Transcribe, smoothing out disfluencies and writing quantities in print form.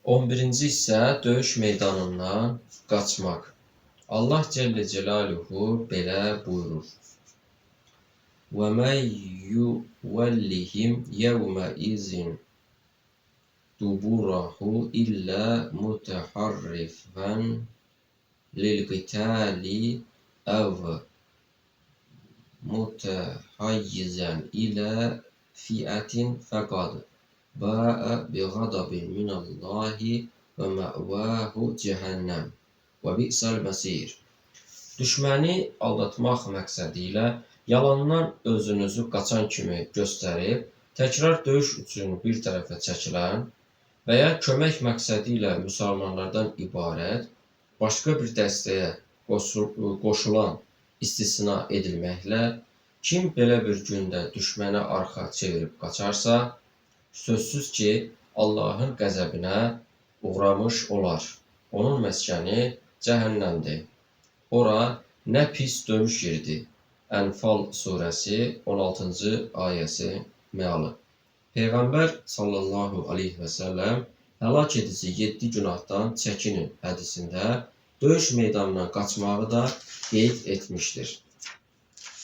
11-ci isə döyüş meydanından qaçmaq. Allah Cəllə Cəlaluhu belə buyurur. وَمَنْ يُوَلِّهِمْ يَوْمَئِذٍ دُبُرَهُ إِلَّا مُتَحَرِّفًا لِلْقِتَالِ أَوْ مُتَحَيِّزًا إِلَى فِئَةٍ فَقَدْ بَاءَ بِغَضَبٍ مِنَ اللّٰهِ وَمَأْوَاهُ cəhənnəm وَبِئْسَ الْمَصِيرُ. Düşməni aldatmaq məqsədi ilə yalandan özünüzü qaçan kimi göstərib, təkrar döyüş üçün bir tərəfə çəkilən və ya kömək məqsədi ilə müsəlmanlardan ibarət başqa bir dəstəyə qoşulan istisna edilməklə kim belə bir gündə düşmənə arxa çevirib qaçarsa, sözsüz ki, Allahın qəzəbinə uğramış olar. Onun məskəni cəhənnəmdir. Ora nə pis döyüş yeridir. Ənfal surəsi 16-cı ayəsi mealı. Peyğəmbər sallallahu aleyhi və səlləm həlak edici 7 günahdan çəkinin hədisində döyüş meydanından qaçmağı da qeyd etmişdir.